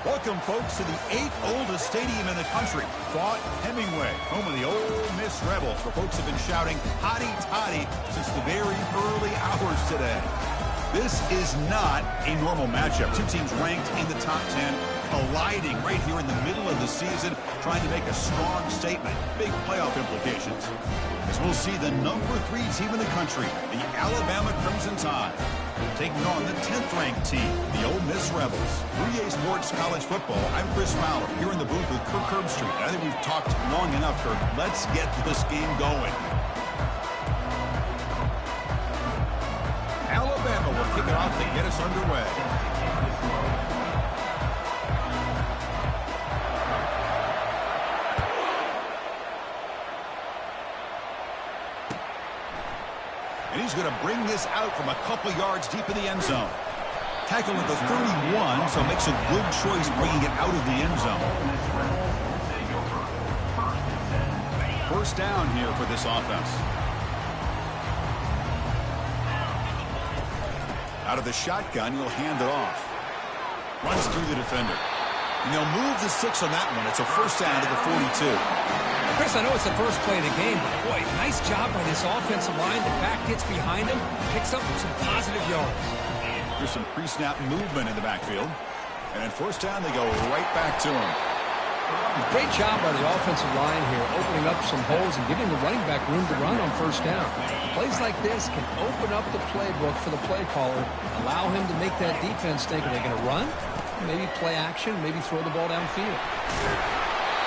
Welcome, folks, to the 8th oldest stadium in the country, Fort Hemingway, home of the Ole Miss Rebels, where folks have been shouting "Hotty Toddy" since the very early hours today. This is not a normal matchup. Two teams ranked in the top 10, colliding right here in the middle of the season, trying to make a strong statement. Big playoff implications. As we'll see the number 3 team in the country, the Alabama Crimson Tide, taking on the 10th-ranked team, the Ole Miss Rebels. 3A Sports College Football. I'm Chris Fowler, here in the booth with Kirk Herbstreit. I think we've talked long enough, Kirk. Let's get this game going. Alabama will kick it off to get us underway. And he's going to bring this out from a couple yards deep in the end zone. Tackle at the 31, so makes a good choice bringing it out of the end zone. First down here for this offense. Out of the shotgun, he'll hand it off. Runs through the defender. And they'll move the 6 on that one. It's a first down to the 42. Chris, I know it's the first play of the game, but boy, nice job by this offensive line. The back gets behind him, picks up some positive yards. There's some pre-snap movement in the backfield. And then first down, they go right back to him. Great job by the offensive line here, opening up some holes and giving the running back room to run on first down. Plays like this can open up the playbook for the play caller, allow him to make that defense think, are they going to run? Maybe play action, maybe throw the ball downfield.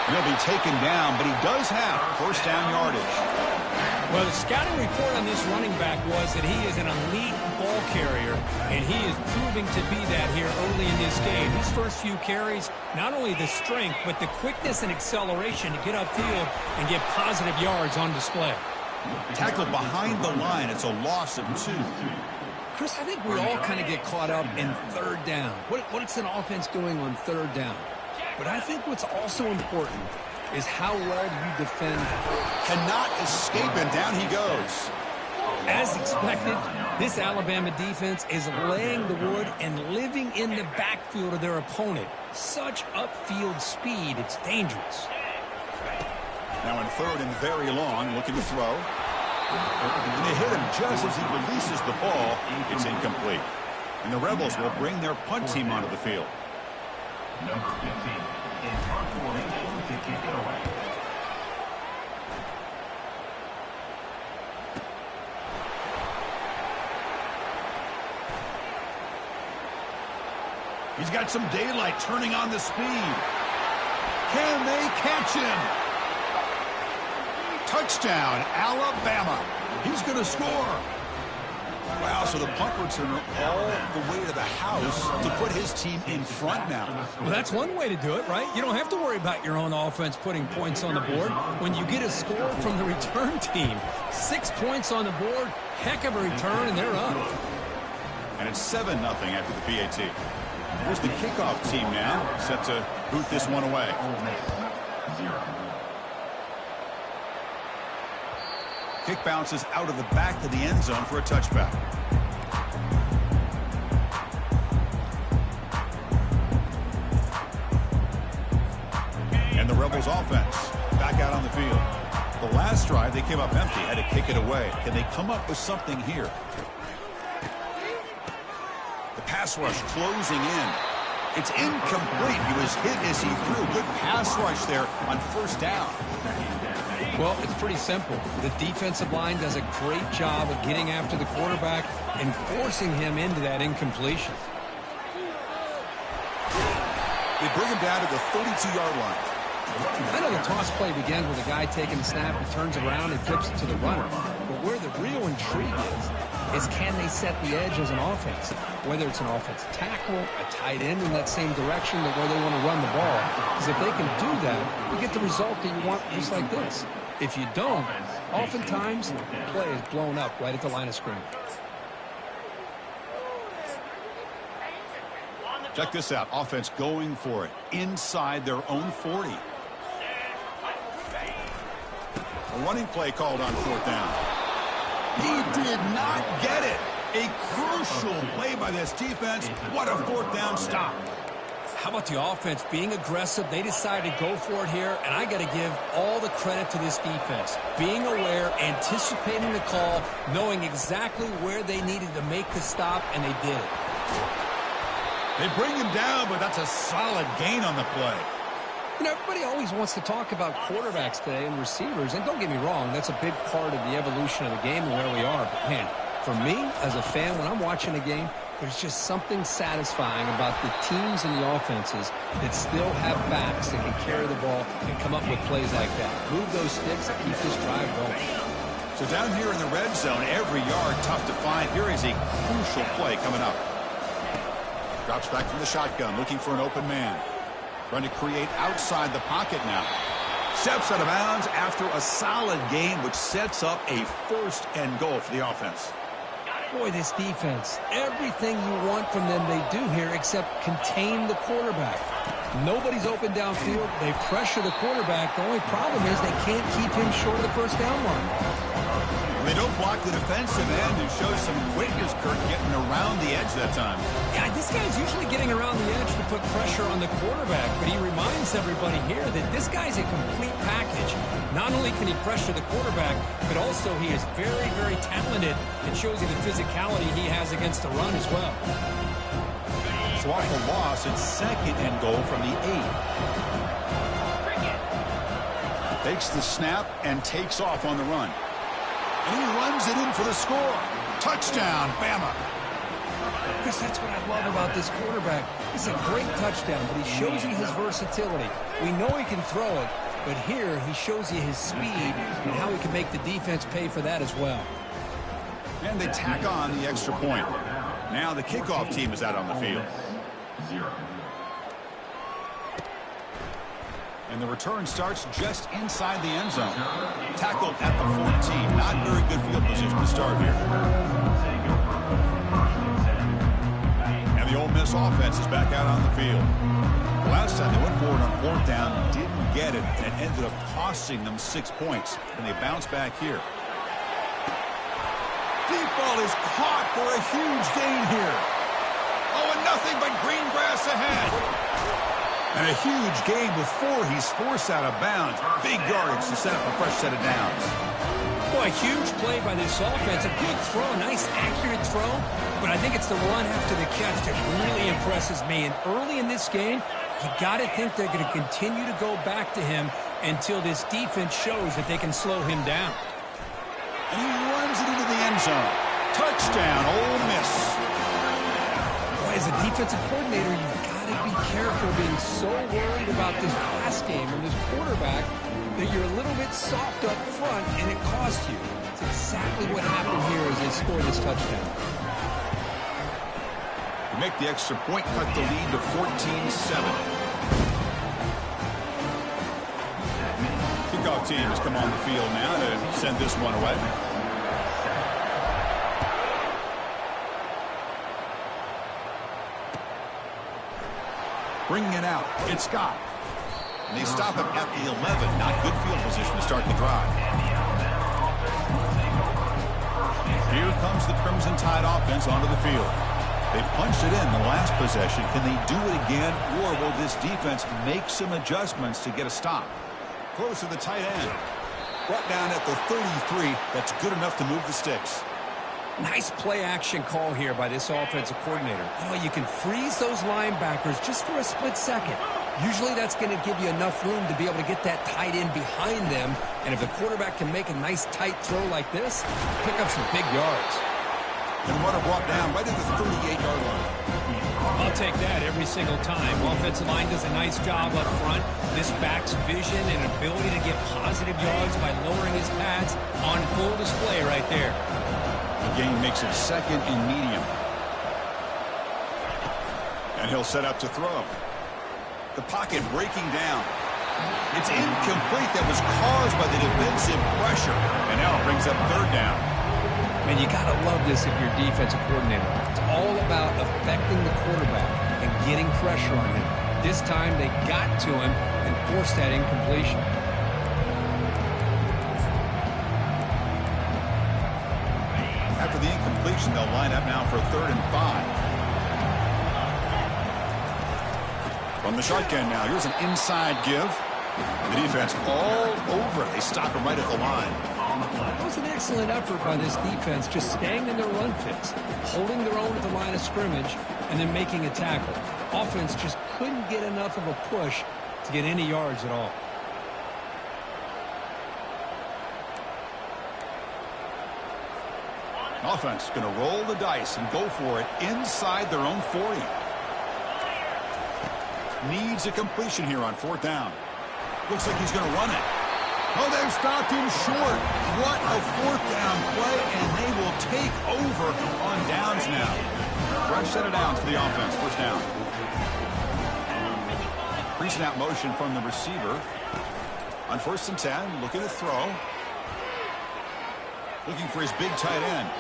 He'll be taken down, but he does have first down yardage. Well, the scouting report on this running back was that he is an elite ball carrier, and he is proving to be that here early in this game. These first few carries, not only the strength, but the quickness and acceleration to get upfield and get positive yards on display. Tackled behind the line. It's a loss of 2. Chris, I think we all kind of get caught up in third down. What's an offense doing on third down? But I think what's also important is how well you defend. Cannot escape, and down he goes. As expected, this Alabama defense is laying the wood and living in the backfield of their opponent. Such upfield speed, it's dangerous. Now in third and very long, looking to throw. And they hit him just as he releases the ball. It's incomplete. And the Rebels will bring their punt team onto the field. Number 15 in front formation to kick it away. He's got some daylight turning on the speed. Can they catch him? Touchdown, Alabama. He's going to score. Wow, so the punt returner all the way to the house to put his team in front now. Well, that's one way to do it, right? You don't have to worry about your own offense putting points on the board when you get a score from the return team. 6 points on the board, heck of a return, and they're up. And it's 7-0 after the PAT. Here's the kickoff team now, set to boot this one away. Kick bounces out of the back to the end zone for a touchback. And the Rebels offense back out on the field. The last drive, they came up empty, had to kick it away. Can they come up with something here? The pass rush closing in. It's incomplete. He was hit as he threw. Good pass rush there on first down. Well, it's pretty simple. The defensive line does a great job of getting after the quarterback and forcing him into that incompletion. They bring him down to the 32-yard line. I know the toss play begins with a guy taking the snap and turns around and flips it to the runner. But where the real intrigue is can they set the edge as an offense? Whether it's an offensive tackle, a tight end in that same direction that where they want to run the ball. Because if they can do that, you get the result that you want just like this. If you don't, oftentimes the play is blown up right at the line of scrimmage. Check this out. Offense going for it inside their own 40. A running play called on fourth down. He did not get it. A crucial play by this defense. What a fourth down stop. How about the offense being aggressive? They decided to go for it here, and I got to give all the credit to this defense. Being aware, anticipating the call, knowing exactly where they needed to make the stop, and they did it. They bring him down, but that's a solid gain on the play. You know, everybody always wants to talk about quarterbacks today and receivers, and don't get me wrong, that's a big part of the evolution of the game and where we are. But, man, for me, as a fan, when I'm watching a game, there's just something satisfying about the teams and the offenses that still have backs that can carry the ball and come up with plays like that. Move those sticks and keep this drive going. So down here in the red zone, every yard tough to find. Here is a crucial play coming up. Drops back from the shotgun, looking for an open man. Trying to create outside the pocket now. Steps out of bounds after a solid game, which sets up a 1st and goal for the offense. Boy, this defense, everything you want from them they do here except contain the quarterback. Nobody's open downfield. They pressure the quarterback. The only problem is they can't keep him short of the first down line. They don't block the defensive end and show some quickness, Kirk, getting around the edge that time. Yeah, this guy's usually getting around the edge to put pressure on the quarterback, but he reminds everybody here that this guy's a complete package. Not only can he pressure the quarterback, but also he is very, very talented and shows you the physicality he has against the run as well. So off the loss, it's 2nd and goal from the 8. Takes the snap and takes off on the run. And he runs it in for the score. Touchdown, Bama. Chris, that's what I love about this quarterback. It's a great touchdown, but he shows you his versatility. We know he can throw it, but here he shows you his speed and how he can make the defense pay for that as well. And they tack on the extra point. Now the kickoff team is out on the field. 0. And the return starts just inside the end zone. Tackled at the 14. Not very good field position to start here. And the Ole Miss offense is back out on the field. The last time they went forward on 4th down, didn't get it, and it ended up costing them 6 points. And they bounce back here. Deep ball is caught for a huge gain here. Oh, and nothing but green grass ahead. And a huge gain before he's forced out of bounds. Big yardage to set up a fresh set of downs. Boy, a huge play by this offense. A good throw, a nice accurate throw. But I think it's the run after the catch that really impresses me. And early in this game, you got to think they're going to continue to go back to him until this defense shows that they can slow him down. And he runs it into the end zone. Touchdown, Ole Miss. Boy, as a defensive coordinator, you've got to be careful being so worried about this pass game and this quarterback that you're a little bit soft up front and it costs you. It's exactly what happened here as they score this touchdown. To make the extra point, cut the lead to 14-7. Kickoff team has come on the field now to send this one away. Bringing it out, it's Scott. And they stop him at the 11. Not good field position to start the drive. Here comes the Crimson Tide offense onto the field. They punched it in the last possession. Can they do it again, or will this defense make some adjustments to get a stop? Close to the tight end. Brought down at the 33. That's good enough to move the sticks. Nice play-action call here by this offensive coordinator. You know, you can freeze those linebackers just for a split second. Usually that's going to give you enough room to be able to get that tight end behind them. And if the quarterback can make a nice tight throw like this, pick up some big yards. And runner brought down right at the 38-yard line. I'll take that every single time. Offensive line does a nice job up front. This back's vision and ability to get positive yards by lowering his pads on full display right there. The game makes it 2nd and medium. And he'll set up to throw. The pocket breaking down. It's incomplete. That was caused by the defensive pressure. And now it brings up 3rd down. Man, you got to love this if you're a defensive coordinator. It's all about affecting the quarterback and getting pressure on him. This time they got to him and forced that incompletion. After the incompletion, they'll line up now for 3rd and 5. From the shotgun now, here's an inside give. The defense all over it. They stop him right at the line. It was an excellent effort by this defense, just staying in their run fits, holding their own at the line of scrimmage, and then making a tackle. Offense just couldn't get enough of a push to get any yards at all. Offense going to roll the dice and go for it inside their own 40. Needs a completion here on 4th down. Looks like he's going to run it. Oh, they've stopped him short. What a 4th down play, and they will take over on downs now. Fresh set of downs for the offense. 1st down. Pre-snap motion from the receiver. On 1st and 10, looking to throw. Looking for his big tight end.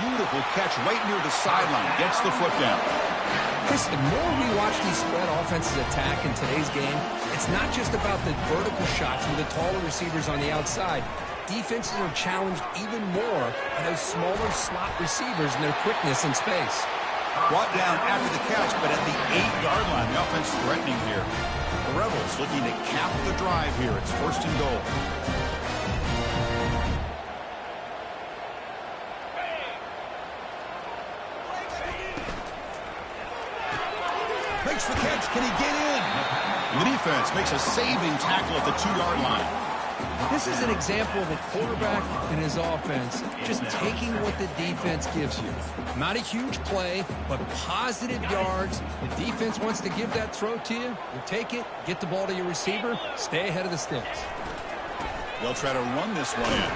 Beautiful catch right near the sideline. Gets the foot down. Chris, the more we watch these spread offenses attack in today's game, it's not just about the vertical shots with the taller receivers on the outside. Defenses are challenged even more by those smaller slot receivers and their quickness in space. Brought down after the catch, but at the 8-yard line, the offense threatening here. The Rebels looking to cap the drive here. It's 1st and goal. Makes the catch. Can he get in? And the defense makes a saving tackle at the 2-yard line. This is an example of a quarterback and his offense just taking what the defense gives you. Not a huge play, but positive yards. The defense wants to give that throw to you. You take it, get the ball to your receiver, stay ahead of the sticks. They'll try to run this one in.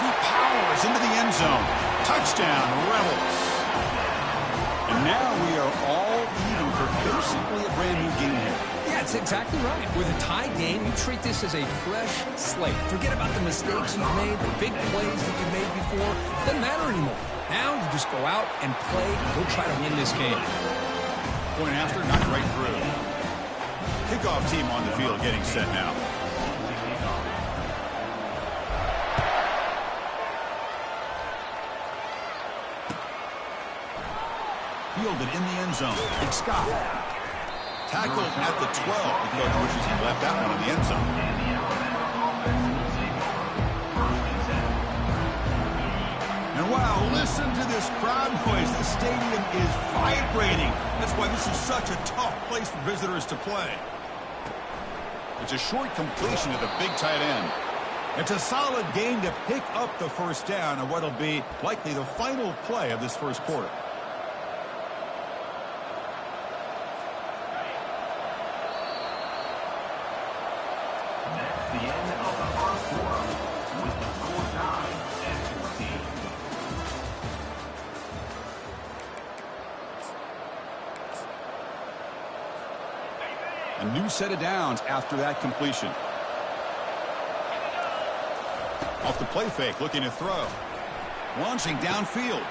He powers into the end zone. Touchdown, Rebels. And now we are all even for basically a brand new game here. Yeah, it's exactly right. With a tie game, you treat this as a fresh slate. Forget about the mistakes you've made, the big plays that you made before. Doesn't matter anymore. Now you just go out and play and go try to win this game. Going after, knocked right through. Kickoff team on the field getting set now. Fielded in the end zone. Ncaa. Tackled at the 12. The coach wishes he left that one in the end zone. And wow, listen to this crowd noise. This stadium is vibrating. That's why this is such a tough place for visitors to play. It's a short completion to the big tight end. It's a solid game to pick up the 1st down on what'll be likely the final play of this 1st quarter. The end of the 1st quarter with the score tied at 14. A new set of downs after that completion. Off the play fake, looking to throw. Launching downfield.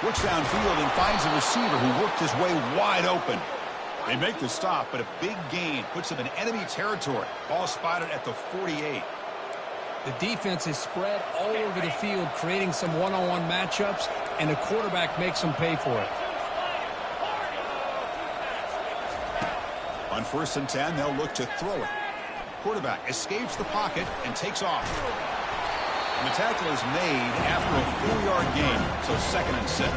Looks downfield and finds a receiver who worked his way wide open. They make the stop, but a big gain puts them in enemy territory. Ball spotted at the 48. The defense is spread all over the field, creating some one-on-one matchups, and the quarterback makes them pay for it. On 1st and 10, they'll look to throw it. Quarterback escapes the pocket and takes off. And the tackle is made after a 4-yard gain, so 2nd and 6.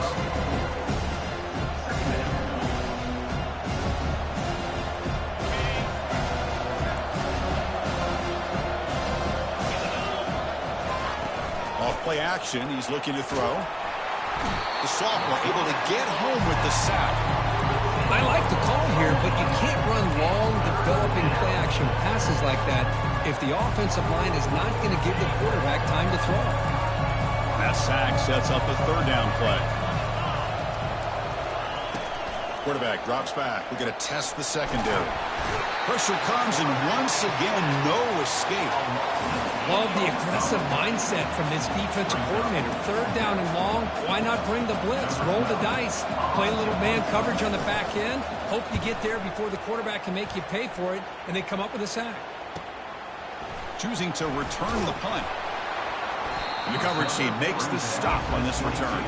Off play action, he's looking to throw. The sophomore able to get home with the sack. I like the call here, but you can't run long, developing play-action passes like that if the offensive line is not going to give the quarterback time to throw. That sack sets up a 3rd down play. Quarterback drops back. We're going to test the secondary. Pressure comes, and once again, no escape. Love the aggressive mindset from this defensive coordinator. 3rd down and long. Why not bring the blitz? Roll the dice. Play a little man coverage on the back end. Hope you get there before the quarterback can make you pay for it, and they come up with a sack. Choosing to return the punt. And the coverage team makes the stop on this return.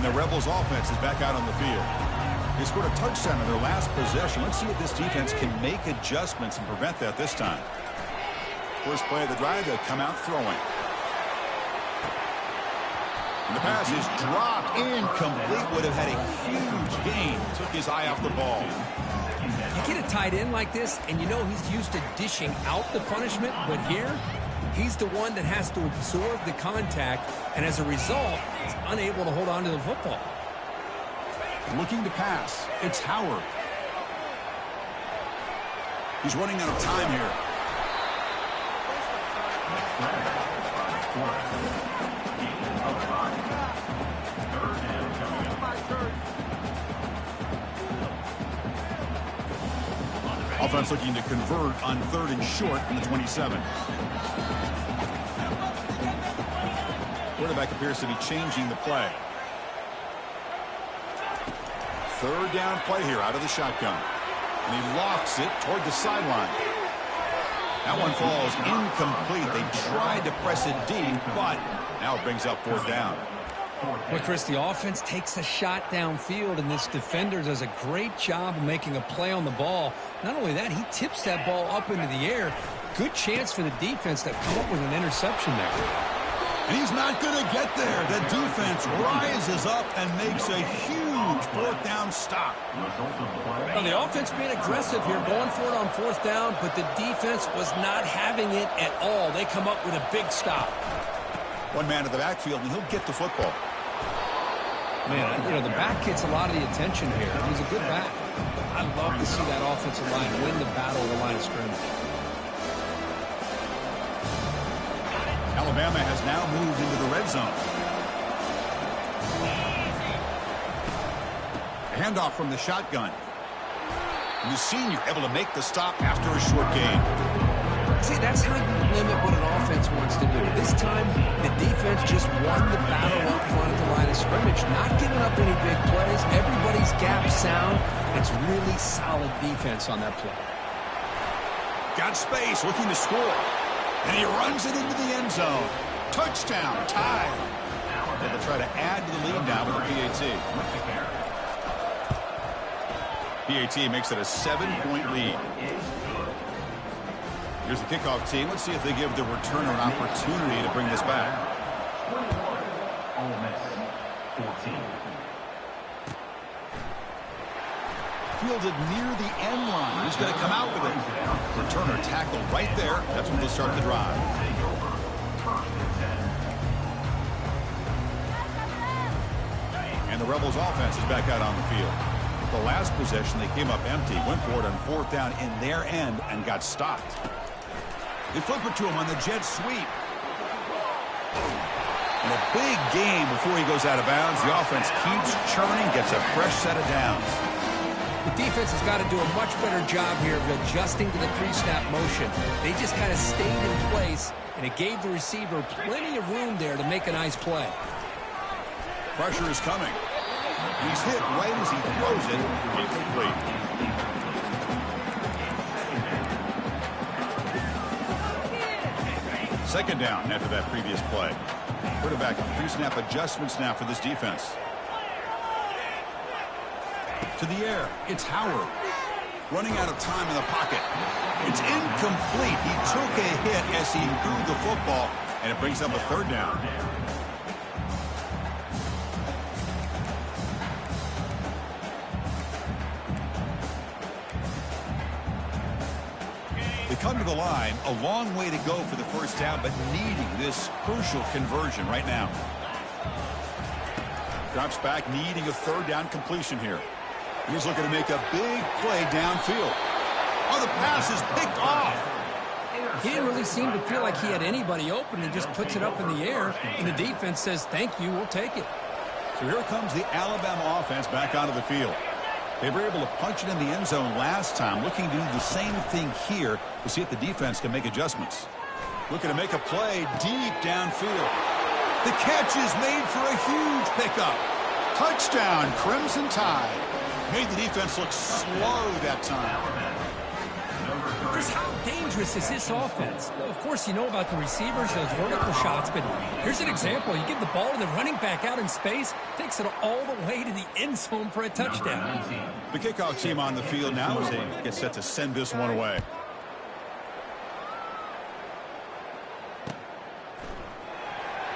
the Rebels offense is back out on the field. They scored a touchdown in their last possession. Let's see if this defense can make adjustments and prevent that this time. First play of the drive, they'll come out throwing. And the pass is dropped, incomplete. Would have had a huge gain. Took his eye off the ball. You get a tight end like this, and you know he's used to dishing out the punishment, but here, he's the one that has to absorb the contact, and as a result, he's unable to hold on to the football. Looking to pass. It's Howard. He's running out of time here. Offense looking to convert on 3rd and short from the 27. Quarterback appears to be changing the play. 3rd down play here out of the shotgun. And he lofts it toward the sideline. That one falls incomplete. They tried to press it deep, but now it brings up 4th down. Well, Chris, the offense takes a shot downfield, and this defender does a great job of making a play on the ball. Not only that, he tips that ball up into the air. Good chance for the defense to come up with an interception there. And he's not going to get there. The defense rises up and makes a huge 4th down stop. Well, the offense being aggressive here, going for it on 4th down, but the defense was not having it at all. They come up with a big stop. One man to the backfield, and he'll get the football. Man, you know, the back gets a lot of the attention here. He's a good back. I'd love to see that offensive line win the battle of the line of scrimmage. Alabama has now moved into the red zone. A handoff from the shotgun. And the senior able to make the stop after a short gain. See, that's how you limit what an offense wants to do. This time, the defense just won the battle up front at the line of scrimmage, not giving up any big plays. Everybody's gap sound. It's really solid defense on that play. Got space, looking to score. And he runs it into the end zone. Touchdown, tied. They'll try to add to the lead now with a PAT. PAT makes it a 7-point lead. Here's the kickoff team. Let's see if they give the returner an opportunity to bring this back. Fielded near the end line. He's going to come out with it. Returner tackled right there. That's when they'll start the drive. And the Rebels offense is back out on the field. The last possession, they came up empty, went for it on 4th down in their end and got stopped. They flip it to him on the jet sweep. And a big game before he goes out of bounds. The offense keeps churning, gets a fresh set of downs. The defense has got to do a much better job here of adjusting to the pre-snap motion. They just kind of stayed in place, and it gave the receiver plenty of room there to make a nice play. Pressure is coming. He's hit right as he throws it. Incomplete. Second down after that previous play. Quarterback pre-snap adjustments now for this defense. To the air, it's Howard. Running out of time in the pocket. It's incomplete. He took a hit as he threw the football, and it brings up a 3rd down. They come to the line, a long way to go for the 1st down, but needing this crucial conversion right now. Drops back, needing a 3rd down completion here. He's looking to make a big play downfield. Oh, the pass is picked off. He didn't really seem to feel like he had anybody open. He just puts it up in the air, and the defense says, thank you, we'll take it. So here comes the Alabama offense back onto the field. They were able to punch it in the end zone last time, looking to do the same thing here to see if the defense can make adjustments. Looking to make a play deep downfield. The catch is made for a huge pickup. Touchdown, Crimson Tide. Made the defense look slow that time. Chris, how dangerous dangerous is this offense? Of course, you know about the receivers, those vertical shots, but here's an example. You give the ball to the running back out in space, takes it all the way to the end zone for a touchdown. The kickoff team on the field now as they get set to send this one away.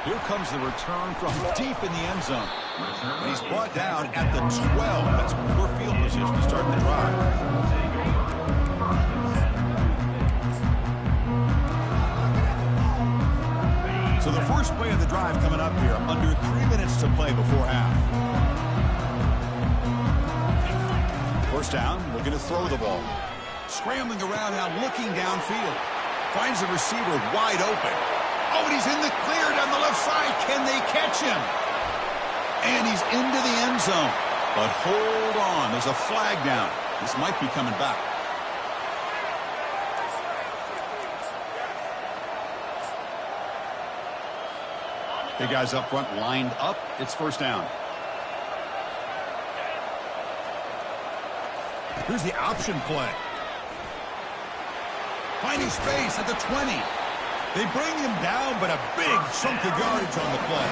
Here comes the return from deep in the end zone. He's brought down at the 12. That's poor field position to start the drive. So the first play of the drive coming up here. Under 3 minutes to play before half. First down, looking to throw the ball. Scrambling around now, looking downfield. Finds the receiver wide open. Oh, and he's in the clear down the left side. Can they catch him? And he's into the end zone. But hold on, there's a flag down. This might be coming back. Big guys up front lined up. It's first down. Here's the option play. Finding space at the 20. They bring him down, but a big chunk of yardage on the play.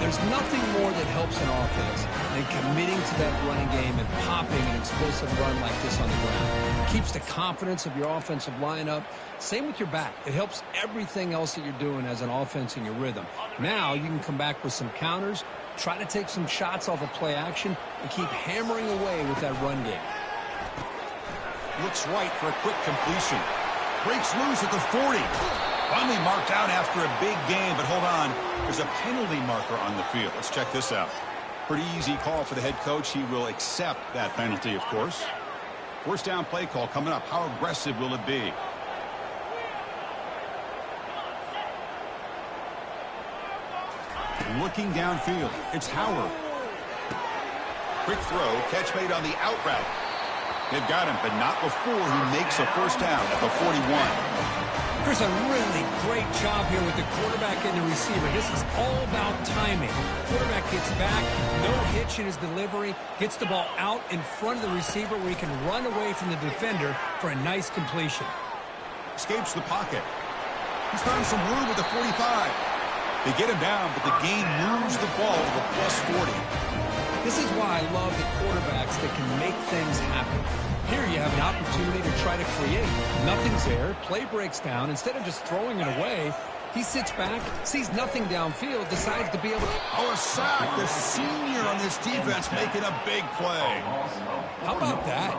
There's nothing more that helps an offense than committing to that running game and popping an explosive run like this on the ground. It keeps the confidence of your offensive lineup. Same with your back. It helps everything else that you're doing as an offense in your rhythm. Now you can come back with some counters, try to take some shots off of play action, and keep hammering away with that run game. Looks right for a quick completion. Breaks loose at the 40. Finally marked out after a big game, but hold on. There's a penalty marker on the field. Let's check this out. Pretty easy call for the head coach. He will accept that penalty, of course. First down play call coming up. How aggressive will it be? Looking downfield. It's Howard. Quick throw. Catch made on the out route. They've got him, but not before he makes a first down at the 41. There's a really great job here with the quarterback and the receiver. This is all about timing. Quarterback gets back, no hitch in his delivery, gets the ball out in front of the receiver where he can run away from the defender for a nice completion. Escapes the pocket. He's found some room with the 45. They get him down, but the gain moves the ball to the plus 40. This is why I love the quarterbacks that can make things happen. Here you have an opportunity to try to create. Nothing's there. Play breaks down. Instead of just throwing it away, he sits back, sees nothing downfield, decides to be able to... Oh, a sack. The senior on this defense making a big play. How about that?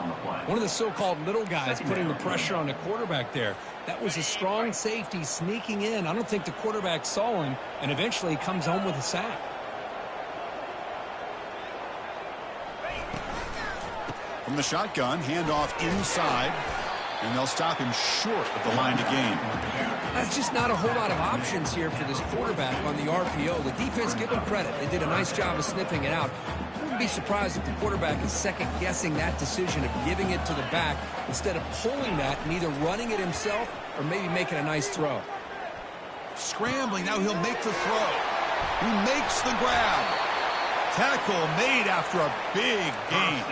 One of the so-called little guys putting the pressure on the quarterback there. That was a strong safety sneaking in. I don't think the quarterback saw him, and eventually he comes home with a sack. From the shotgun, handoff inside, and they'll stop him short of the line to gain. That's just not a whole lot of options here for this quarterback on the RPO. The defense, give them credit. They did a nice job of sniffing it out. I wouldn't be surprised if the quarterback is second-guessing that decision of giving it to the back instead of pulling that and either running it himself or maybe making a nice throw. Scrambling, now he'll make the throw. He makes the grab. Tackle made after a big gain.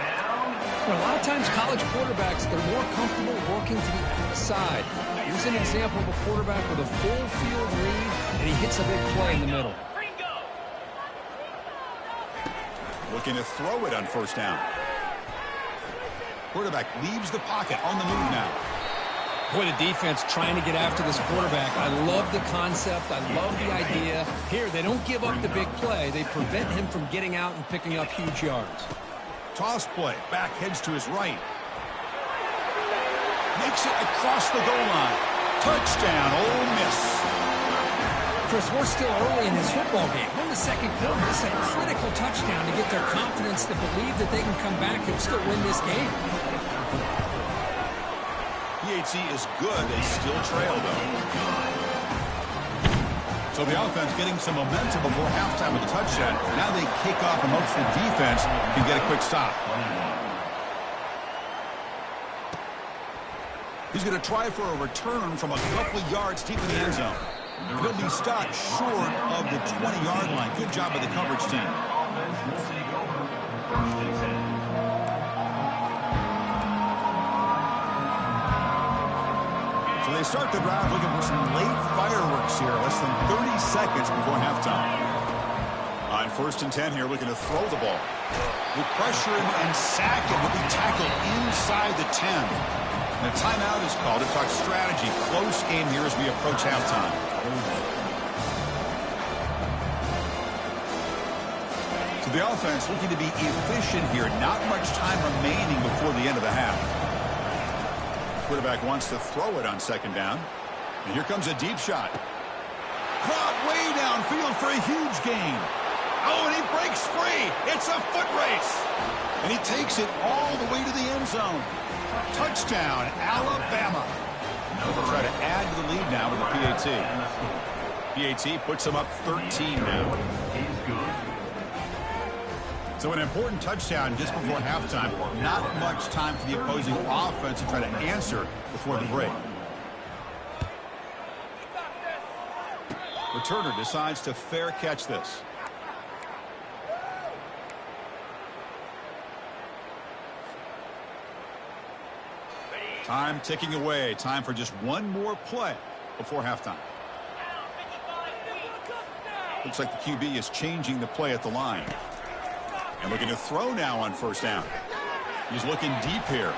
Well, a lot of times college quarterbacks, they're more comfortable working to the outside. Here's an example of a quarterback with a full field read, and he hits a big play in the middle. Looking to throw it on first down. Quarterback leaves the pocket on the move now. Boy, the defense trying to get after this quarterback. I love the concept. I love the idea. Here, they don't give up the big play. They prevent him from getting out and picking up huge yards. Toss play. Back heads to his right. Makes it across the goal line. Touchdown, Ole Miss. Chris, we're still early in this football game. We're in the second quarter. This is a critical touchdown to get their confidence to believe that they can come back and still win this game. PHC is good. They still trail, though. So the offense getting some momentum before halftime with a touchdown. Now they kick off and hopes the defense can get a quick stop. He's going to try for a return from a couple of yards deep in the end zone. He'll be stopped short of the 20-yard line. Good job by the coverage team. So So they start the drive looking for some late fireworks here, less than 30 seconds before halftime. On 1st and 10 here, looking to throw the ball. With pressure and sack it, will be tackled inside the 10. And a timeout is called to talk strategy. Close game here as we approach halftime. So the offense looking to be efficient here. Not much time remaining before the end of the half. Quarterback wants to throw it on 2nd down. And here comes a deep shot. Caught way downfield for a huge gain. Oh, and he breaks free. It's a foot race. And he takes it all the way to the end zone. Touchdown, Alabama. They'll try to add to the lead now with a PAT. PAT puts them up 13 now. So an important touchdown just before halftime. Not much time for the opposing offense to try to answer before the break. Returner decides to fair catch this. Time ticking away. Time for just one more play before halftime. Looks like the QB is changing the play at the line. And looking to throw now on 1st down. He's looking deep here.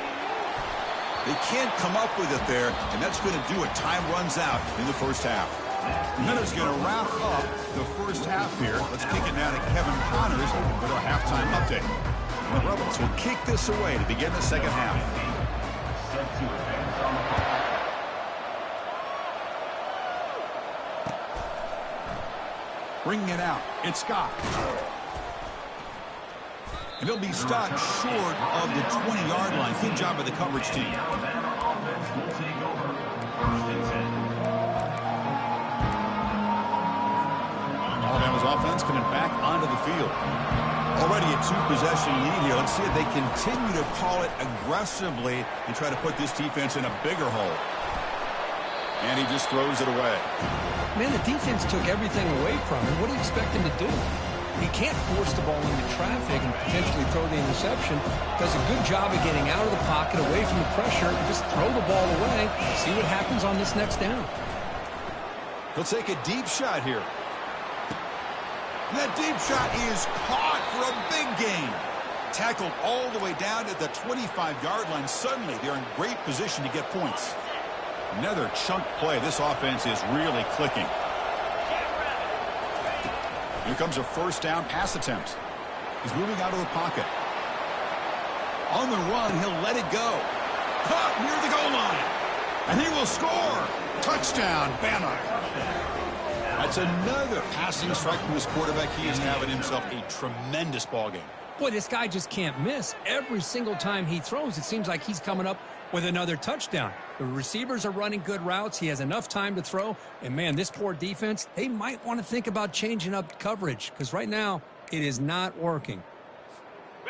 They can't come up with it there, and that's going to do it. Time runs out in the 1st half. And then it's going to wrap up the 1st half here. Let's kick it now to Kevin Connors with our halftime update. And the Rebels will kick this away to begin the 2nd half. Bringing it out. It's Scott. And he'll be stopped short of the 20-yard line. Good job by the coverage team. Alabama's offense coming back onto the field. Already a 2-possession lead here. Let's see if they continue to call it aggressively and try to put this defense in a bigger hole. And he just throws it away. Man, the defense took everything away from him. What do you expect him to do? He can't force the ball into traffic and potentially throw the interception. Does a good job of getting out of the pocket, away from the pressure, and just throw the ball away. See what happens on this next down. He'll take a deep shot here. That deep shot is caught for a big gain. Tackled all the way down at the 25-yard line. Suddenly, they're in great position to get points. Another chunk play. This offense is really clicking. Here comes a 1st down pass attempt. He's moving out of the pocket. On the run, he'll let it go. Caught near the goal line. And he will score. Touchdown, Bama. That's another passing strike from his quarterback. He is having himself a tremendous ball game. Boy, this guy just can't miss. Every single time he throws, it seems like he's coming up with another touchdown. The receivers are running good routes. He has enough time to throw. And, man, this poor defense, they might want to think about changing up coverage because right now it is not working.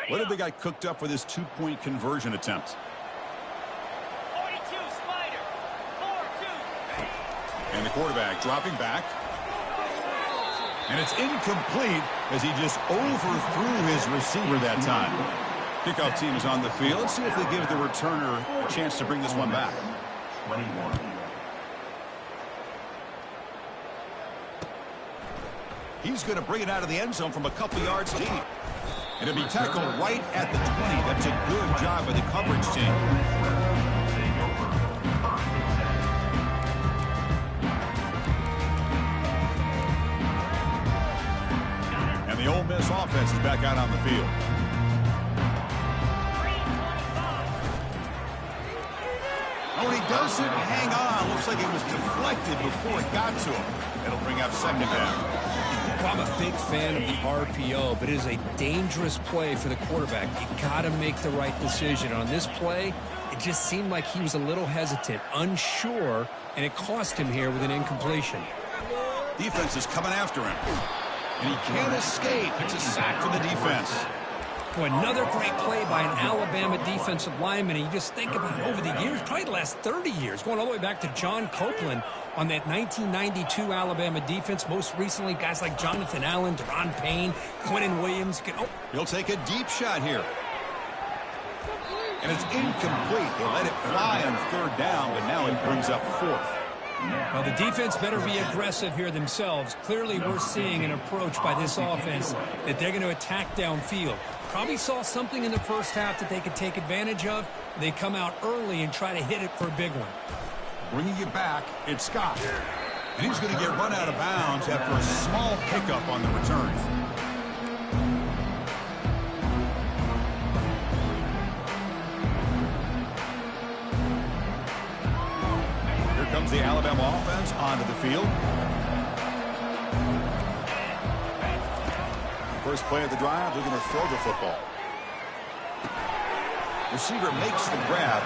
What have they got cooked up for this 2-point conversion attempt? 42, Slider. 4-2. And the quarterback dropping back. And it's incomplete as he just overthrew his receiver that time. Kickoff team is on the field. Let's see if they give the returner a chance to bring this one back. 21. He's going to bring it out of the end zone from a couple yards deep. And it'll be tackled right at the 20. That's a good job by the coverage team. The Ole Miss offense is back out on the field. Oh, he doesn't hang on. Looks like it was deflected before it got to him. It'll bring up 2nd down. Well, I'm a big fan of the RPO, but it is a dangerous play for the quarterback. You got to make the right decision. On this play, it just seemed like he was a little hesitant, unsure, and it cost him here with an incompletion. Defense is coming after him. And he can't escape. It's a sack for the defense. Boy, another great play by an Alabama defensive lineman. And you just think about it over the years, probably the last 30 years, going all the way back to John Copeland on that 1992 Alabama defense. Most recently, guys like Jonathan Allen, Deron Payne, Quinnen Williams. He'll take a deep shot here. And it's incomplete. They let it fly on third down, but now it brings up fourth. Well, the defense better be aggressive here themselves. Clearly, we're seeing an approach by this offense that they're going to attack downfield. Probably saw something in the first half that they could take advantage of. They come out early and try to hit it for a big one. Bringing you back, it's Scott. And he's going to get run out of bounds after a small pickup on the return. Here comes the Alabama offense onto the field. First play of the drive, they're going to throw the football. Receiver makes the grab.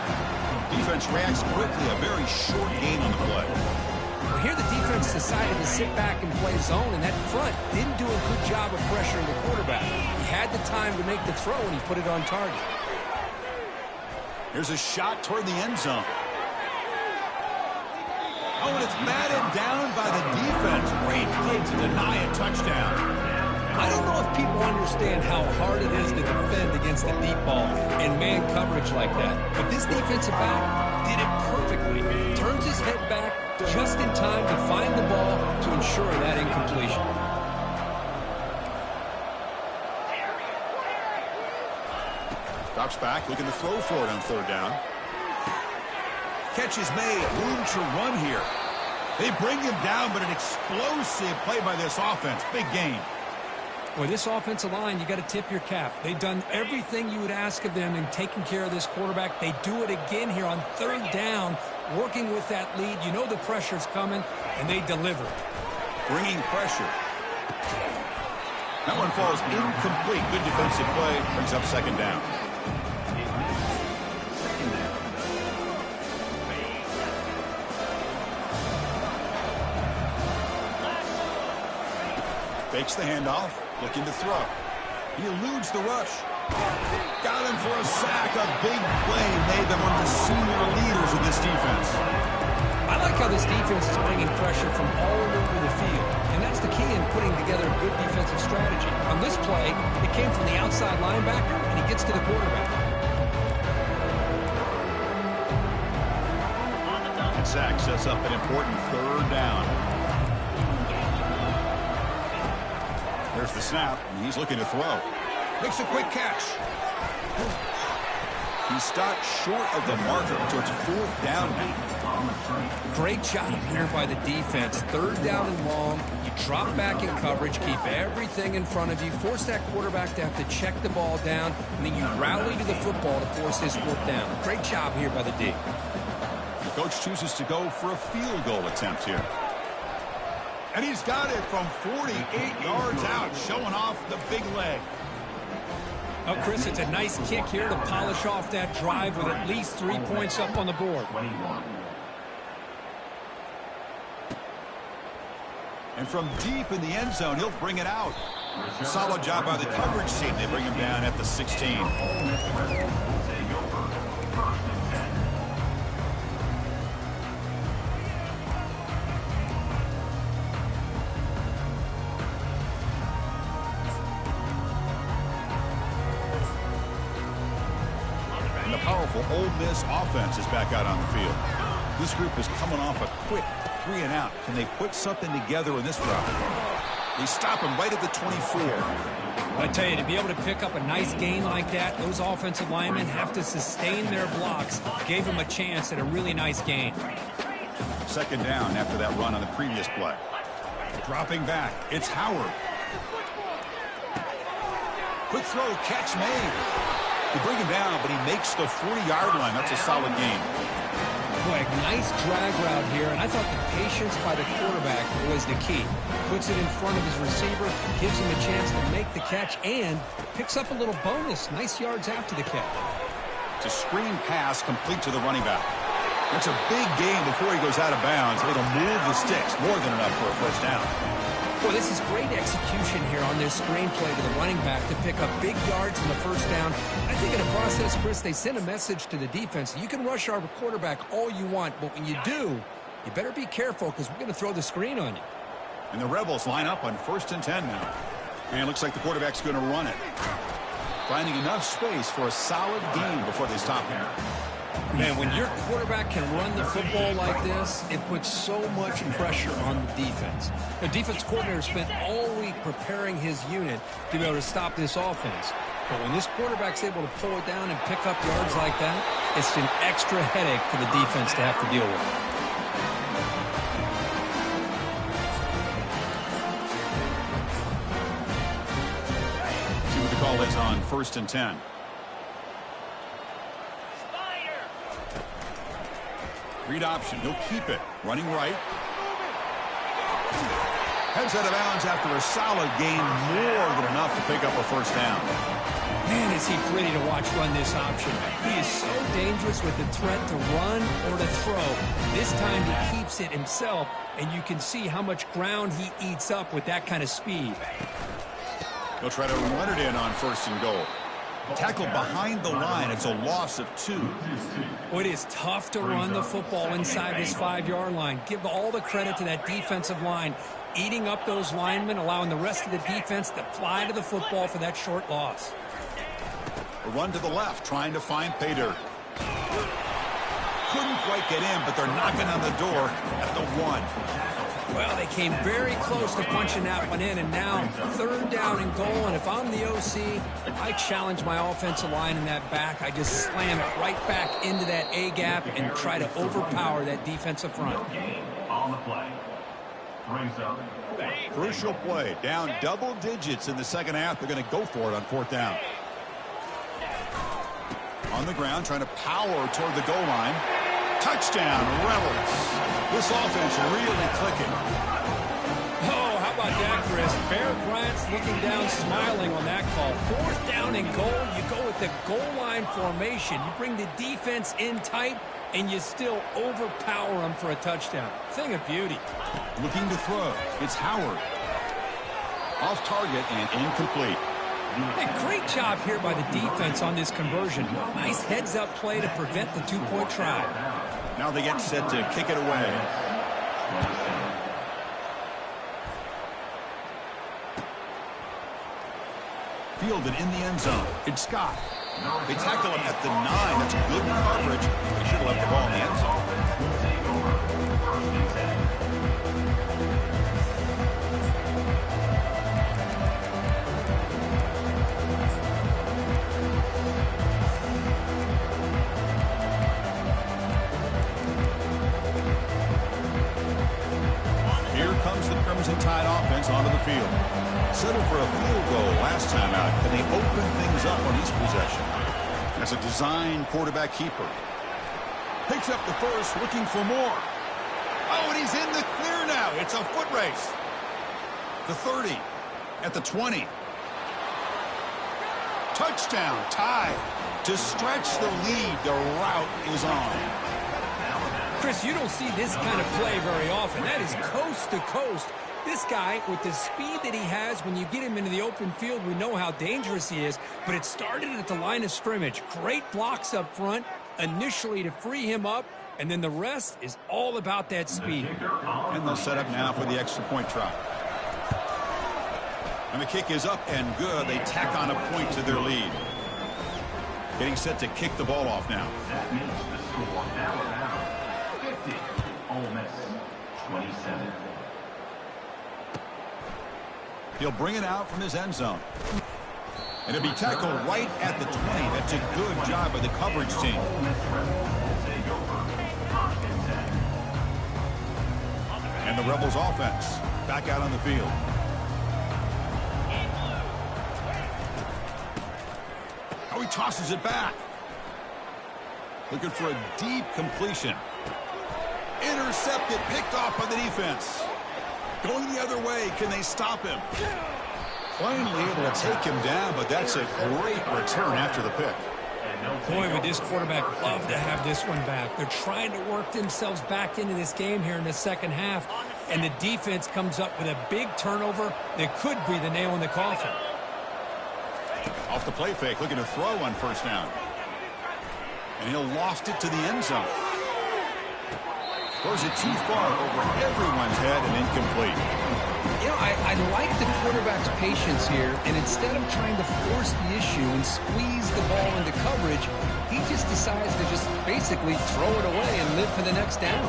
Defense reacts quickly. A very short gain on the play. Well, here the defense decided to sit back and play zone, and that front didn't do a good job of pressuring the quarterback. He had the time to make the throw, and he put it on target. Here's a shot toward the end zone. Oh, and it's batted down by the defense. Great play to deny a touchdown. I don't know if people understand how hard it is to defend against a deep ball and man coverage like that. But this defensive back did it perfectly. Turns his head back just in time to find the ball to ensure that incompletion. Drops back, looking to throw for it on third down. Catch is made. Room to run here. They bring him down, but an explosive play by this offense. Big gain. Boy, this offensive line, you got to tip your cap. They've done everything you would ask of them in taking care of this quarterback. They do it again here on third down, working with that lead. You know the pressure's coming, and they deliver. Bringing pressure. That one falls incomplete. Good defensive play. Brings up second down. Fakes the handoff, looking to throw. He eludes the rush. Got him for a sack. A big play made them one of the senior leaders of this defense. I like how this defense is bringing pressure from all over the field. And that's the key in putting together a good defensive strategy. On this play, it came from the outside linebacker, and he gets to the quarterback. And sack sets up an important third down. There's the snap, and he's looking to throw. Makes a quick catch. He stopped short of the marker, so it's fourth down now. Great job here by the defense. Third down and long. You drop back in coverage, keep everything in front of you, force that quarterback to have to check the ball down, and then you rally to the football to force his foot down. Great job here by the D. The coach chooses to go for a field goal attempt here. And he's got it from 48 yards out, showing off the big leg. Oh, Chris, it's a nice kick here to polish off that drive with at least 3 points up on the board. And from deep in the end zone, he'll bring it out. Solid job by the coverage team. They bring him down at the 16. Powerful Ole Miss offense is back out on the field. This group is coming off a quick 3 and out. Can they put something together in this drive? They stop him right at the 24. I tell you, to be able to pick up a nice gain like that, those offensive linemen have to sustain their blocks. Gave him a chance at a really nice gain. Second down after that run on the previous play. Dropping back, it's Howard. Quick throw, catch made. They bring him down, but he makes the 40-yard line. That's a solid gain. Boy, a nice drag route here, and I thought the patience by the quarterback was the key. Puts it in front of his receiver, gives him a chance to make the catch, and picks up a little bonus. Nice yards after the catch. It's a screen pass complete to the running back. That's a big gain before he goes out of bounds. It'll move the sticks, more than enough for a first down. Well, this is great execution here on this screenplay to the running back to pick up big yards in the first down. I think in the process, Chris, they sent a message to the defense. You can rush our quarterback all you want, but when you do, you better be careful because we're going to throw the screen on you. And the Rebels line up on 1st and 10 now. And it looks like the quarterback's going to run it. finding enough space for a solid gain before they stop him. Man, when your quarterback can run the football like this, it puts so much pressure on the defense. The defense coordinator spent all week preparing his unit to be able to stop this offense. But when this quarterback's able to pull it down and pick up yards like that, it's an extra headache for the defense to have to deal with. See what the call is on 1st and 10. Read option. He'll keep it. Running right. Heads out of bounds after a solid gain, more than enough to pick up a first down. Man, is he pretty to watch run this option. He is so dangerous with the threat to run or to throw. This time he keeps it himself, and you can see how much ground he eats up with that kind of speed. He'll try to run it in on 1st and goal. Tackled behind the line. It's a loss of 2. Well, it is tough to run the football inside this 5-yard line. Give all the credit to that defensive line, eating up those linemen, allowing the rest of the defense to fly to the football for that short loss. A run to the left, trying to find pay dirt. Couldn't quite get in, but they're knocking on the door at the 1. Well, they came very close to punching that one in, and now 3rd down and goal. And if I'm the OC, I challenge my offensive line in that back. I just slam it right back into that A gap and try to overpower that defensive front. On the play. Brings up. Crucial play. Down double digits in the second half. They're going to go for it on 4th down. On the ground, trying to power toward the goal line. Touchdown, Rebels. This offense really clicking. Oh, how about that, Chris? Bear Bryant's looking down, smiling on that call. 4th down and goal. You go with the goal line formation. You bring the defense in tight, and you still overpower them for a touchdown. Thing of beauty. Looking to throw. It's Howard. Off target and incomplete. Hey, great job here by the defense on this conversion. Nice heads-up play to prevent the 2-point try. Now they get set to kick it away. Fielded in the end zone. It's Scott. They tackle him at the 9. That's good coverage. They should have left the ball in the end zone. Crimson Tide offense onto the field. Settled for a field goal last time out. Can they open things up on each possession? As a design quarterback keeper. Picks up the first, looking for more. Oh, and he's in the clear now. It's a foot race. The 30 at the 20. Touchdown, Tide. To stretch the lead, the route is on. Chris, you don't see this kind of play very often. That is coast to coast. This guy, with the speed that he has, when you get him into the open field, we know how dangerous he is. But it started at the line of scrimmage. Great blocks up front, initially to free him up, and then the rest is all about that speed. And they'll set up now for the extra point try. And the kick is up and good. They tack on a point to their lead. Getting set to kick the ball off now. That means the score Alabama 50, Ole Miss 27. He'll bring it out from his end zone. And it'll be tackled right at the 20. That's a good job by the coverage team. And the Rebels offense back out on the field. Oh, he tosses it back. Looking for a deep completion. Intercepted, picked off by the defense. Going the other way, can they stop him? Finally able to take him down, but that's a great return after the pick. Boy, would this quarterback love to have this one back. They're trying to work themselves back into this game here in the second half, and the defense comes up with a big turnover that could be the nail in the coffin. Off the play fake, looking to throw on first down. And he'll loft it to the end zone. Throws it too far over everyone's head and incomplete. You know, I like the quarterback's patience here, and instead of trying to force the issue and squeeze the ball into coverage, he just decides to just basically throw it away and live for the next down.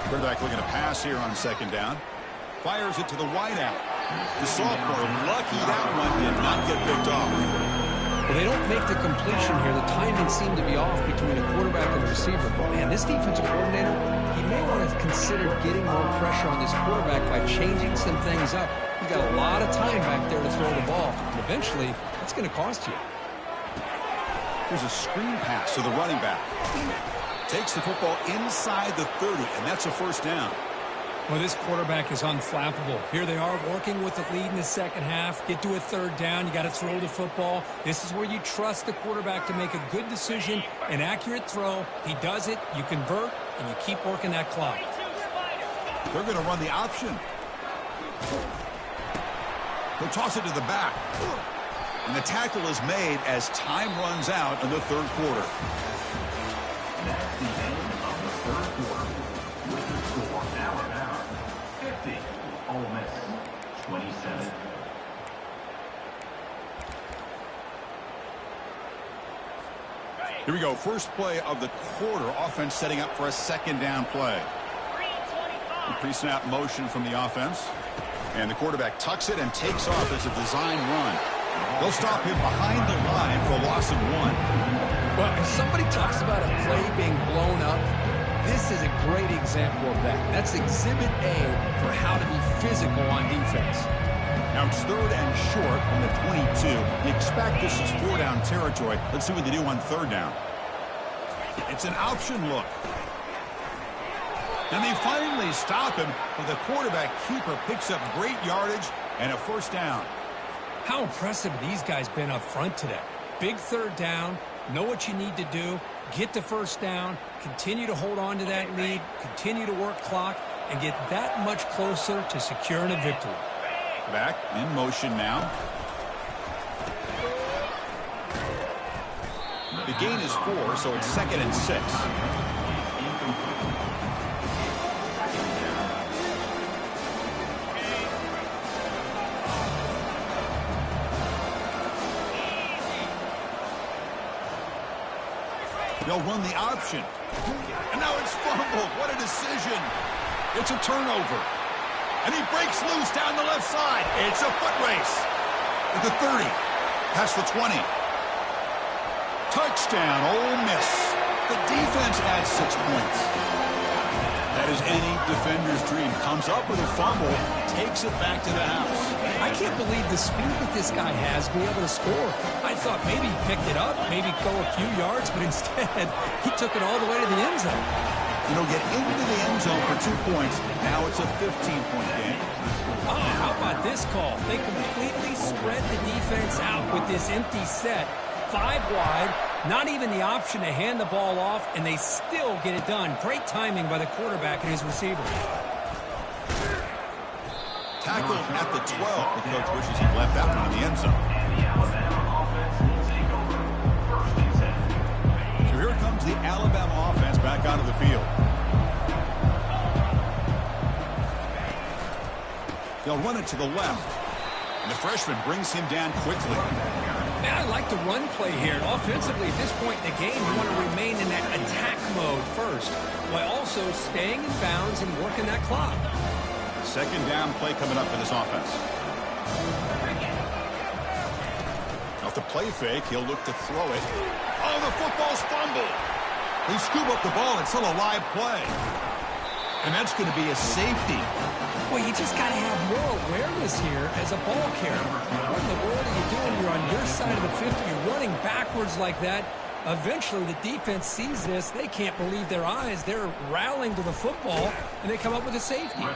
Quarterback looking to pass here on second down. Fires it to the wideout. The sophomore, lucky that one did not get picked off. Well, they don't make the completion here. The timing seemed to be off between the quarterback and the receiver. But, man, this defensive coordinator, he may want to consider getting more pressure on this quarterback by changing some things up. He's got a lot of time back there to throw the ball. And eventually, that's going to cost you. Here's a screen pass to the running back. Takes the football inside the 30, and that's a first down. Well, this quarterback is unflappable. Here they are working with the lead in the second half. Get to a third down. You got to throw the football. This is where you trust the quarterback to make a good decision, an accurate throw. He does it. You convert, and you keep working that clock. They're going to run the option. He'll toss it to the back. And the tackle is made as time runs out in the third quarter. That's the end of the third quarter. With the score, Alabama 50, Ole Miss 27. Here we go. First play of the quarter. Offense setting up for a second down play. Pre-snap motion from the offense. And the quarterback tucks it and takes off as a design run. They'll stop him behind the line for a loss of 1. Well, if somebody talks about a play being blown up, this is a great example of that. That's exhibit A for how to be physical on defense. Now it's third and short from the 22. You expect this is 4-down territory. Let's see what they do on third down. It's an option look. And they finally stop him, but the quarterback keeper picks up great yardage and a first down. How impressive have these guys been up front today? Big third down, know what you need to do, get the first down, continue to hold on to that lead, continue to work clock, and get that much closer to securing a victory. Back in motion now. The gain is 4, so it's 2nd and 6. They'll run the option. And now it's fumbled. What a decision. It's a turnover. And he breaks loose down the left side. It's a foot race. At the 30. Past the 20. Touchdown, Ole Miss. The defense adds 6 points. That is any defender's dream. Comes up with a fumble. Takes it back to the house. I can't believe the speed that this guy has to be able to score. I thought maybe he picked it up, maybe go a few yards, but instead he took it all the way to the end zone. You know, get into the end zone for 2 points. Now it's a 15-point game. Oh, how about this call? They completely spread the defense out with this empty set. 5 wide, not even the option to hand the ball off, and they still get it done. Great timing by the quarterback and his receiver. Tackled at the 12. The coach wishes he left that one in the end zone. The Alabama offense will take over first and 10. So here comes the Alabama offense back onto the field. They'll run it to the left. And the freshman brings him down quickly. Man, I like the run play here. Offensively, at this point in the game, you want to remain in that attack mode first, while also staying in bounds and working that clock. Second down play coming up for this offense. Off the play fake, he'll look to throw it. Oh, the football's fumbled. They scoop up the ball. It's still a live play. And that's going to be a safety. Well, you just got to have more awareness here as a ball carrier. What in the world are you doing? You're on your side of the 50. You're running backwards like that. Eventually, the defense sees this. They can't believe their eyes. They're rallying to the football, and they come up with a safety.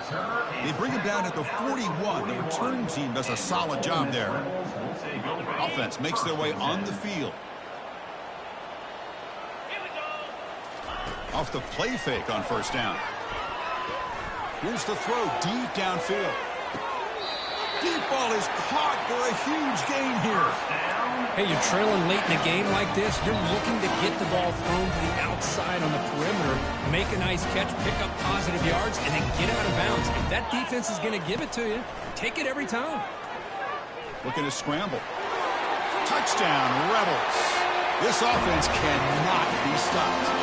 They bring him down at the 41. The return team does a solid job there. Offense makes their way on the field. Off the play fake on first down. Here's the throw deep downfield. Deep ball is caught for a huge gain here. Hey, you're trailing late in a game like this. You're looking to get the ball thrown to the outside on the perimeter, make a nice catch, pick up positive yards, and then get out of bounds. If that defense is going to give it to you, take it every time. Looking to scramble. Touchdown, Rebels. This offense cannot be stopped.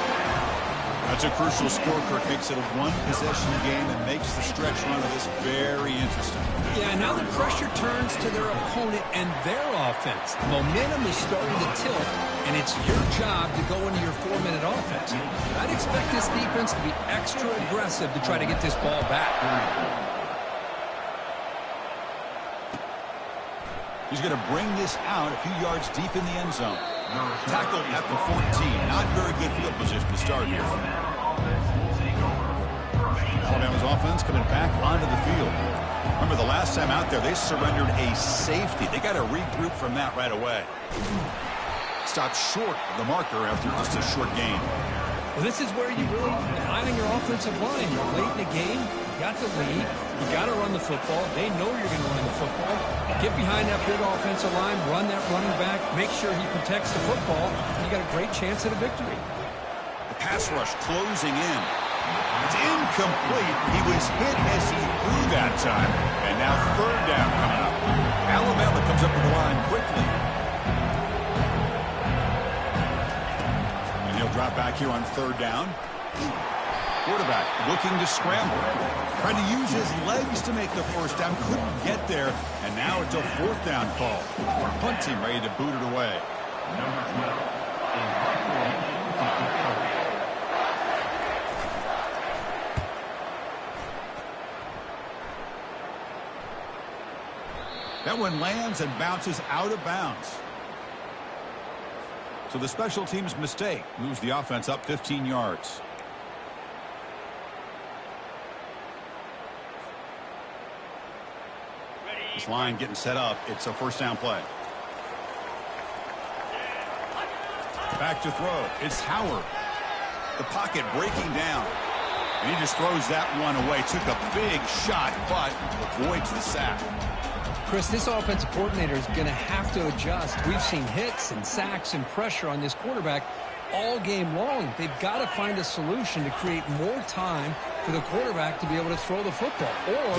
That's a crucial score. Kirk makes it a one-possession game and makes the stretch run of this very interesting. Yeah, now the pressure turns to their opponent and their offense. The momentum is starting to tilt, and it's your job to go into your 4-minute offense. I'd expect this defense to be extra aggressive to try to get this ball back. He's going to bring this out a few yards deep in the end zone. Tackle at the 14. Not very good field position to start here. Alabama's offense coming back onto the field. Remember the last time out there, they surrendered a safety. They got to regroup from that right away. Stopped short of the marker after just a short gain. Well, this is where you really rely on your offensive line. You're late in the game. You got the lead. You got to run the football. They know you're going to run the football. Get behind that big offensive line, run that running back, make sure he protects the football, and you got a great chance at a victory. The pass rush closing in. It's incomplete. He was hit as he threw that time. And now third down coming up. Alabama comes up with the line quickly. And he'll drop back here on third down. Quarterback looking to scramble. Trying to use his legs to make the first down. Couldn't get there. And now it's a fourth down call. Punt team ready to boot it away. Number 12. That one lands and bounces out of bounds. So the special teams mistake moves the offense up 15 yards. This line getting set up. It's a first down play. Back to throw. It's Howard. The pocket breaking down. And he just throws that one away. Took a big shot, but avoids the sack. Chris, this offensive coordinator is going to have to adjust. We've seen hits and sacks and pressure on this quarterback all game long. They've got to find a solution to create more time for the quarterback to be able to throw the football, or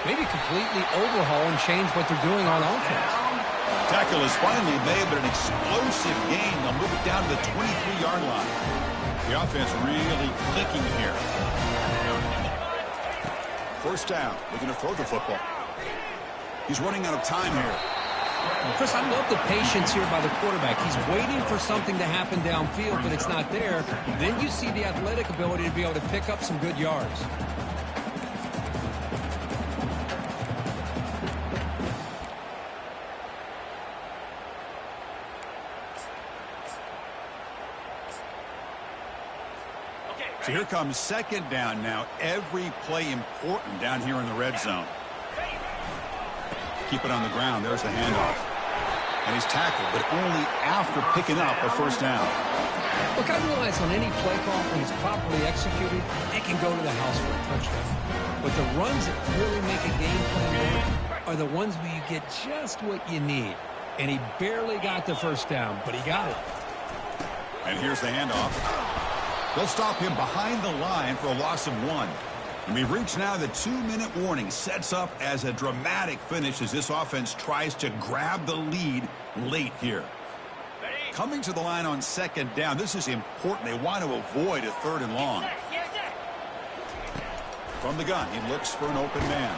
maybe completely overhaul and change what they're doing on offense. Tackle is finally made, but an explosive gain. They'll move it down to the 23-yard line. The offense really clicking here. First down, looking to throw the football. He's running out of time here. Chris, I love the patience here by the quarterback. He's waiting for something to happen downfield, but it's not there. Then you see the athletic ability to be able to pick up some good yards. So here comes second down now. Every play important down here in the red zone. Keep it on the ground. There's the handoff. And he's tackled, but only after picking up a first down. Look, I realize on any play call, when it's properly executed, it can go to the house for a touchdown. But the runs that really make a game plan work are the ones where you get just what you need. And he barely got the first down, but he got it. And here's the handoff. They'll stop him behind the line for a loss of 1. And we've reached now the 2-minute warning. Sets up as a dramatic finish as this offense tries to grab the lead late here. Coming to the line on second down. This is important. They want to avoid a third and long. From the gun, he looks for an open man.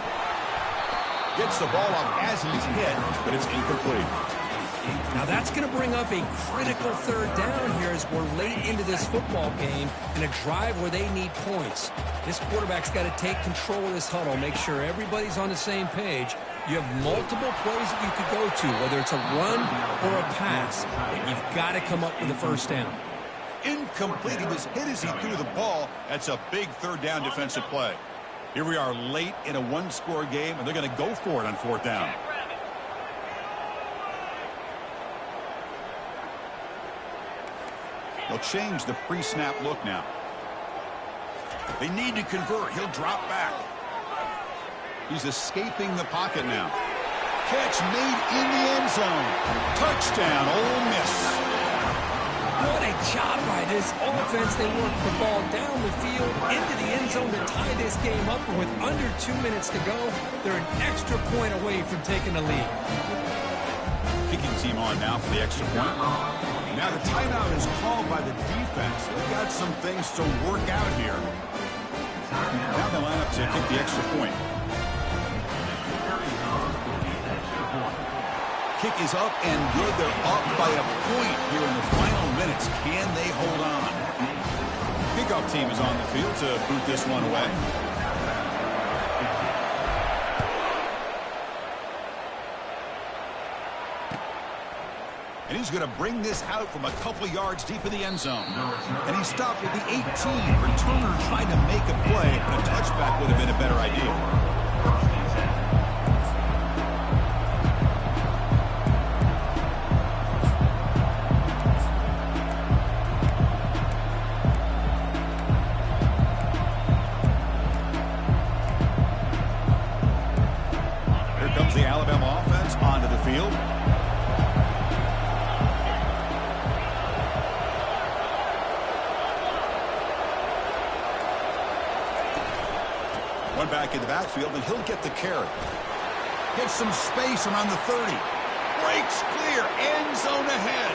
Gets the ball off as he's hit, but it's incomplete. Now that's going to bring up a critical third down here as we're late into this football game in a drive where they need points. This quarterback's got to take control of this huddle, make sure everybody's on the same page. You have multiple plays that you could go to, whether it's a run or a pass. But you've got to come up with a first down. Incomplete. He was hit as he threw the ball. That's a big third down defensive play. Here we are late in a one-score game, and they're going to go for it on fourth down. They'll change the pre-snap look now. They need to convert. He'll drop back. He's escaping the pocket now. Catch made in the end zone. Touchdown, Ole Miss. What a job by this offense. They worked the ball down the field into the end zone to tie this game up. And with under 2 minutes to go, they're an extra point away from taking the lead. Kicking team on now for the extra point. Now the timeout is called by the defense. They've got some things to work out here. Now they line up to kick the extra point. Kick is up and good. They're up by a point here in the final minutes. Can they hold on? Kickoff team is on the field to boot this one away. And he's going to bring this out from a couple yards deep in the end zone. And he stopped at the 18. Returner trying to make a play, but a touchback would have been a better idea. The Alabama offense onto the field. One back in the backfield, and he'll get the carry. Gets some space around the 30. Breaks clear, end zone ahead.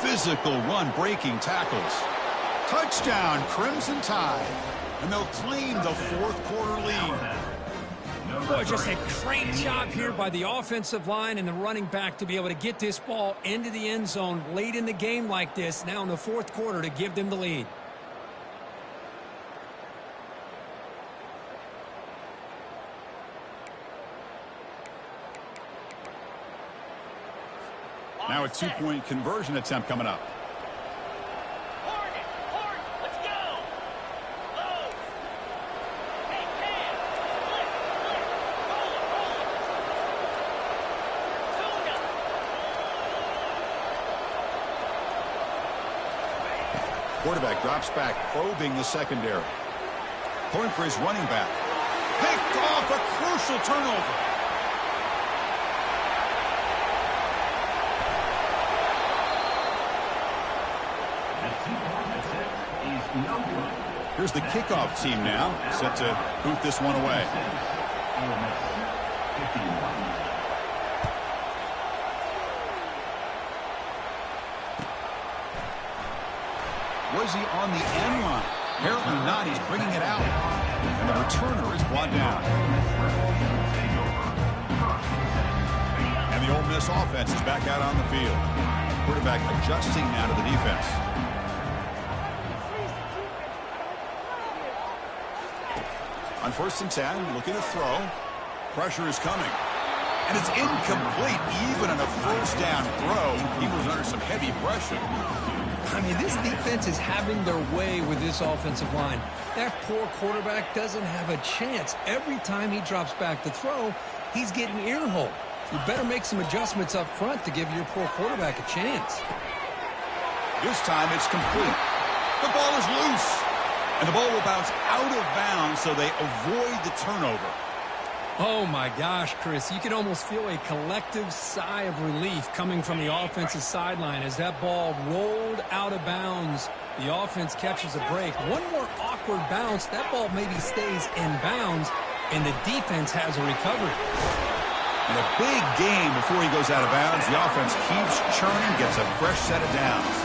Physical run, breaking tackles. Touchdown, Crimson Tide. And they'll claim the fourth quarter lead. Boy, just a great job here by the offensive line and the running back to be able to get this ball into the end zone late in the game like this, now in the fourth quarter, to give them the lead. Now a two-point conversion attempt coming up. Let's go. Low. Hey, Cam. Quarterback drops back, probing the secondary. Point for his running back. Picked off, a crucial turnover. Here's the kickoff team now, set to boot this one away. Was he on the end line? Apparently not. He's bringing it out. And the returner is brought down. And the Ole Miss offense is back out on the field. Quarterback adjusting now to the defense. On 1st and 10, looking to throw. Pressure is coming. And it's incomplete, even on a first down throw. He was under some heavy pressure. I mean, this defense is having their way with this offensive line. That poor quarterback doesn't have a chance. Every time he drops back to throw, he's getting earholed. You better make some adjustments up front to give your poor quarterback a chance. This time it's complete. The ball is loose. And the ball will bounce out of bounds, so they avoid the turnover. Oh, my gosh, Chris. You can almost feel a collective sigh of relief coming from the offensive sideline as that ball rolled out of bounds. The offense catches a break. One more awkward bounce. That ball maybe stays in bounds, and the defense has a recovery. In a big game before he goes out of bounds, the offense keeps churning, gets a fresh set of downs.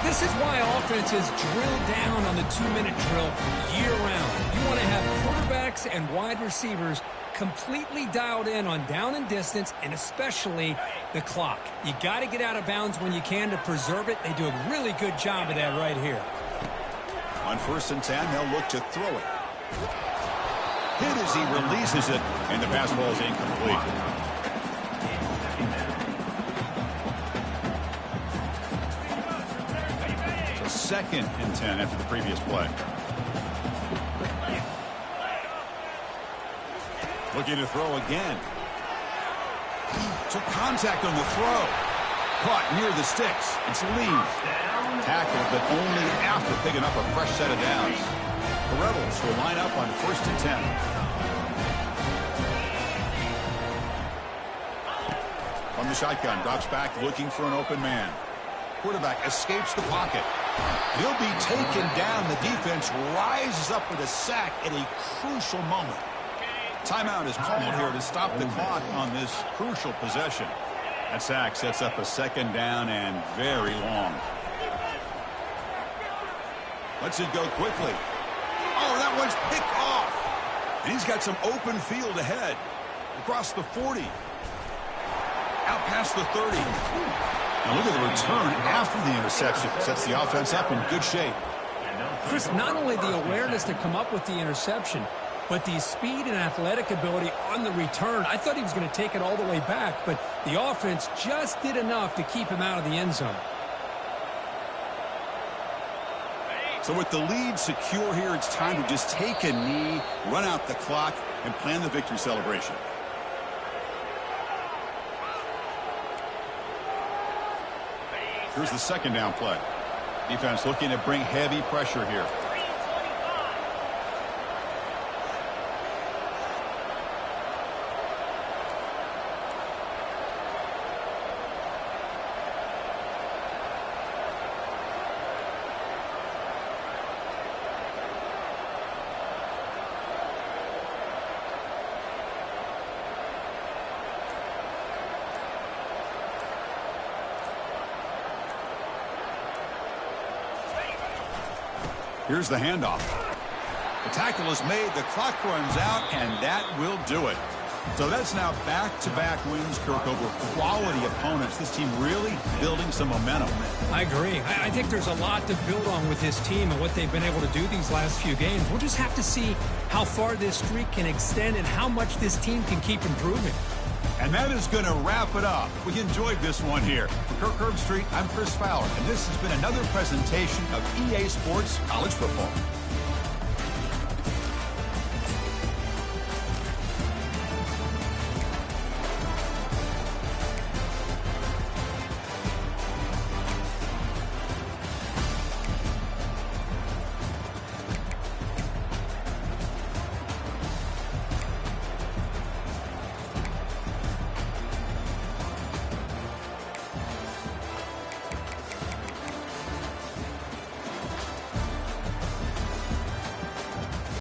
This is why offenses drill down on the 2-minute drill year-round. You want to have quarterbacks and wide receivers completely dialed in on down and distance, and especially the clock. You got to get out of bounds when you can to preserve it. They do a really good job of that right here. On 1st and 10, they'll look to throw it. Hit as he releases it, and the pass ball is incomplete. So 2nd and 10 after the previous play. Looking to throw again. Took contact on the throw. Caught near the sticks. It's Lee. Tackled, but only after picking up a fresh set of downs. The Rebels will line up on 1st and 10. the shotgun, drops back looking for an open man. Quarterback escapes the pocket. He'll be taken down. The defense rises up with a sack at a crucial moment. Timeout is called here to stop the clock on this crucial possession. That sack sets up a second down and very long. Lets it go quickly. Oh, that one's picked off. And he's got some open field ahead. Across the 40. Out past the 30. Now look at the return after the interception. Sets the offense up in good shape. Chris, not only the awareness to come up with the interception, but the speed and athletic ability on the return. I thought he was going to take it all the way back, but the offense just did enough to keep him out of the end zone. So with the lead secure here, it's time to just take a knee, run out the clock, and plan the victory celebration. Here's the second down play. Defense looking to bring heavy pressure here. Here's the handoff. The tackle is made, the clock runs out, and that will do it. So that's now back-to-back wins, Kirk, over quality opponents. This team really building some momentum. I agree. I think there's a lot to build on with this team and what they've been able to do these last few games. We'll just have to see how far this streak can extend and how much this team can keep improving. And that is going to wrap it up. We enjoyed this one here. For Kirk Herbstreit, I'm Chris Fowler, and this has been another presentation of EA Sports College Football.